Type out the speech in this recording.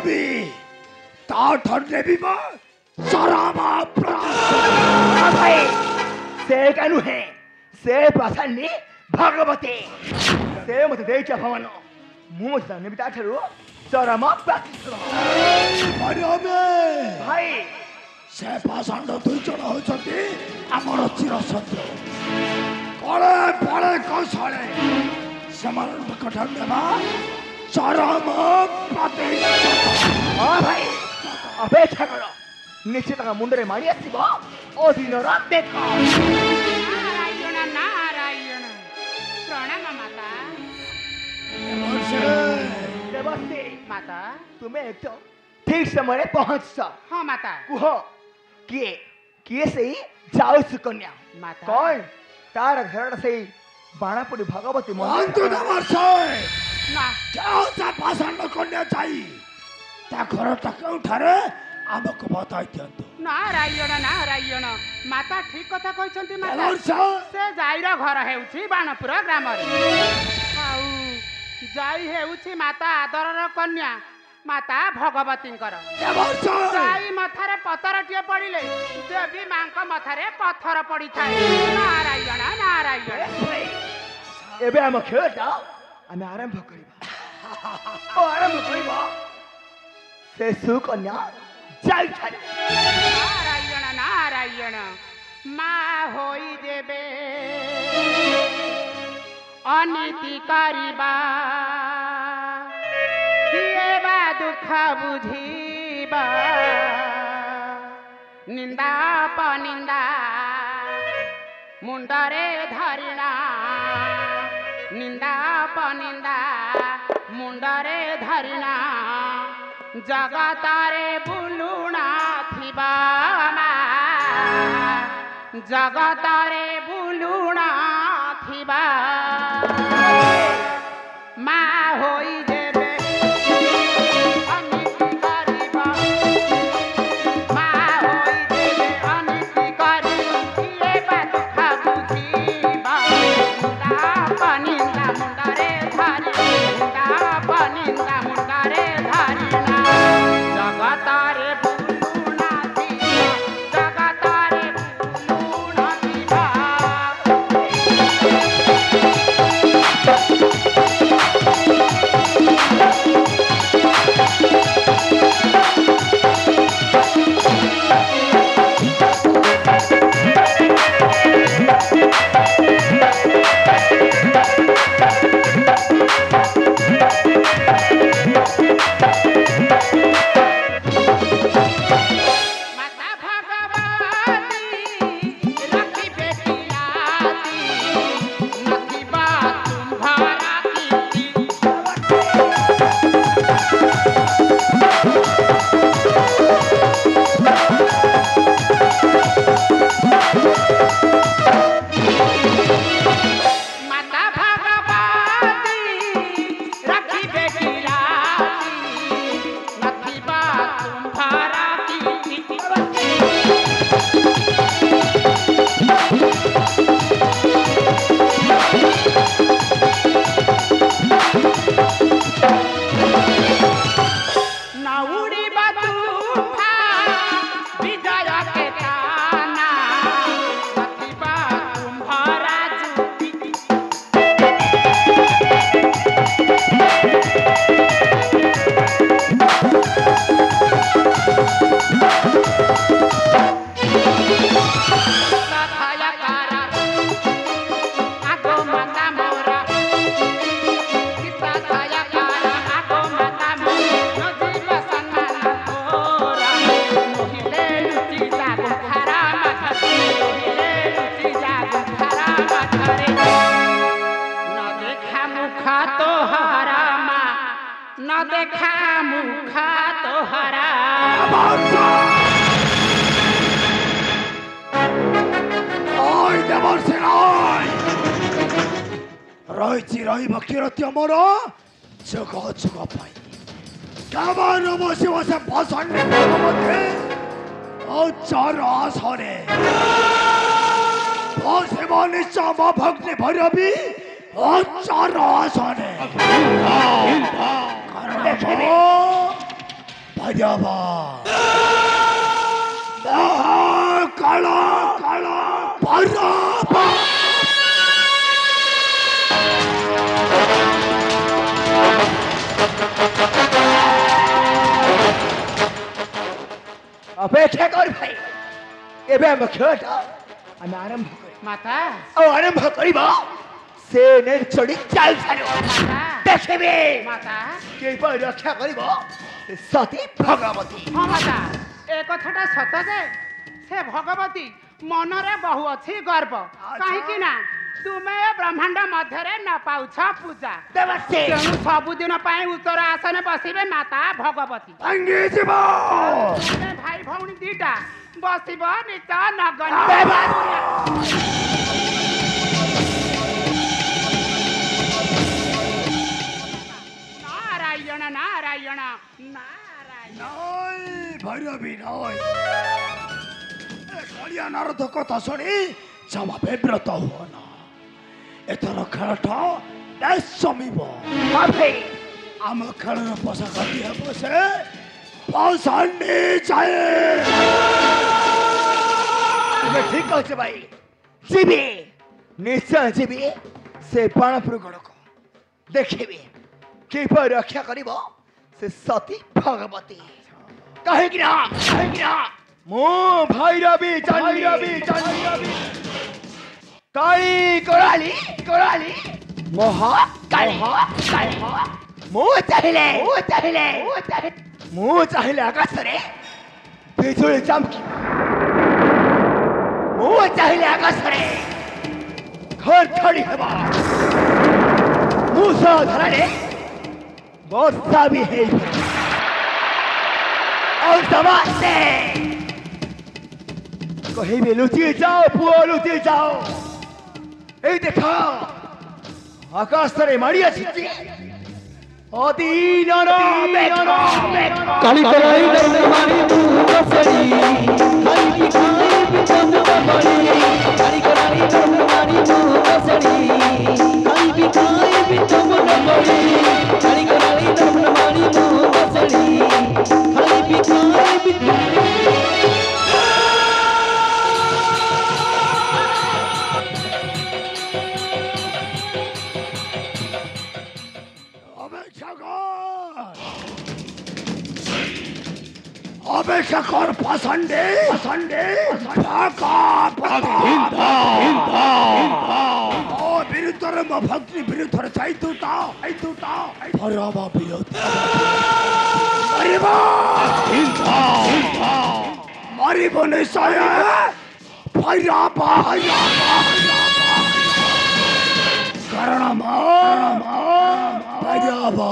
भैरवी ता ठंडे भी मां चरामा भाई से कानु है से प्रसन्नी भगवती से मत देचा भवन मु जाने बिता ठरु चरामा भैरवी भाई से पाषाण दुई जन होचंती हमर चिर शत्रु कळे पळे कौशले समान कठंडे मा चरामा हां भाई अपेक्षा करो निश्चित मुंडरे मारी आसीबो ओ दिन रात देखो नारायण नारायण प्रणाम माता देवस्ती माता तुम्हें एकदम ठीक समय पहुंच हाँ माता कुह किए से जाओ सुकन्या माता कौन तार घर से बाणापुरी भगवती अंतु नमर्ष ना क्या सा पाषाण कन्या चाहिए ता घर तक उठारे आमको बताई दियंतु नारायण नारायण माता ठीक कथा कहते माता नमर्ष से जाईर घर हेउछि बाणपुर ग्राम रे आउ जाई हेउछि माता आदरर कन्या माता भगवतींकर नमर्ष जाई मथारे पतरटिए पड़िले देवी मांक मथारे पत्थर पड़ी थाए नारायण नारायण एबे हम खेलटा हम आरंभ करिबा ओ आरंभ करिबा से सुकन्या जाई थारे नारायण नारायण मा होई देबे अनीति करिबा किए बा दुख बुझिबा निंदा पनिंदा मुंडरे धरिणा निंदा पनिंदा मुंडरे धरिणा जगतारे बुलुणा थिबा जगतारे बुलुणा थिबा मा होई जेबे अनीति करिबा मा होई जेबे अनीति करि किए बा दुख बुझिबा मुंडा पनिंदा मुंडरे धरि मुंडा पनिंदा मुंडरे धरिना जगतारे बुलुणा थिबा जगतारे बुलुणा थिबा माता भगवती लखी बेटियाती नथी बात तुम्हारा कीर्ति माता भगवती रखी बेटियाती नथी बात तुम्हारा कीर्ति नौड़ी बतूफा विजय के ताना नथी बात तुम्हारा जूती कथायकारा आगो माता मोरा कथायकारा आगो माता मोरा नजीब सम्मान तोरा मोहिले लुटी जागो खरा माथरे मोहिले लुटी जागो खरा माथरे न देखा मुख तोहरा मा न देखा मुख तोहरा ओय देवर्षि ओय রয়েছি রহিব কিরতি আমার জগ জগ পাই কেমন বসে বসে বসন্নে ভগবতী ও চার আসরে বসে নিশ্চম ভগ্নে ভৈরবী ও চার আসরে কারণ भैरवा महाकाला काला भैरवा अपेक्षा कर भाई एबे हम खेलटा हम आरंभ करी माता और आरंभ करिबा से ने चढ़ी चाल छाड़ो माता देखबे माता के पर रक्षा करिबा से सती भगवती हाँ माता ए कथाटा सत जे से भगवती मनरे बहु अछि गर्व काहेकि ना तुमे ए ब्रह्मांड मध्यरे न पाउछ पूजा देवसे तेणु सबुदिन ପାଇଁ उत्तर आसने बसिबे माता भगवती अंगे जीव तुमे भाई भौणी दीटा बसिब नित नगनी नारायण नारायण नारायण নাই ভৈরবী নয় কালিয়া নারদ কথা শুনি জমা বিব্রত হো না এথর খেলটা বেশ জমিব ভাই আম খেলের পোশাক দিয়ে বসে পৌঁছানি চাই তুমি ঠিক কইছো ভাই জিবি নিশ্চয় জিবি से बाणपुर गड़क देखिबे के पर रक्षा करिब से सती भगवती कहे कि ना मो भैरवी चंडी काली कोराली मोहा काली मो चाहिले आकाश रे बिजुली चमकी मो चाहिले आकाश रे घर छड़ी हेबा मूसा धराले वर्षा भी है और समासे कहीं भी लुटी जाओ पुओ लुटी जाओ ए देखो आकाश रे मारिया छिची अति नरो काली कराई दर्द हमारी मुंह बसड़ी हरी की खाई बिचन बबड़ी काली कराई दर्द हमारी मुंह बसड़ी हरी की खाई बिचन बबड़ी काली कराई दर्द हमारी मुंह बसड़ी हरी की खाई बिचन অপেক্ষা কর পাষণ্ডে ও বিরুদ্ধরে ভক্তি বিরুদ্ধরে চাইতুটা ভরবা বিরোধী মারিব নিশ্চয় ভৈরবা কারণ ভৈরবা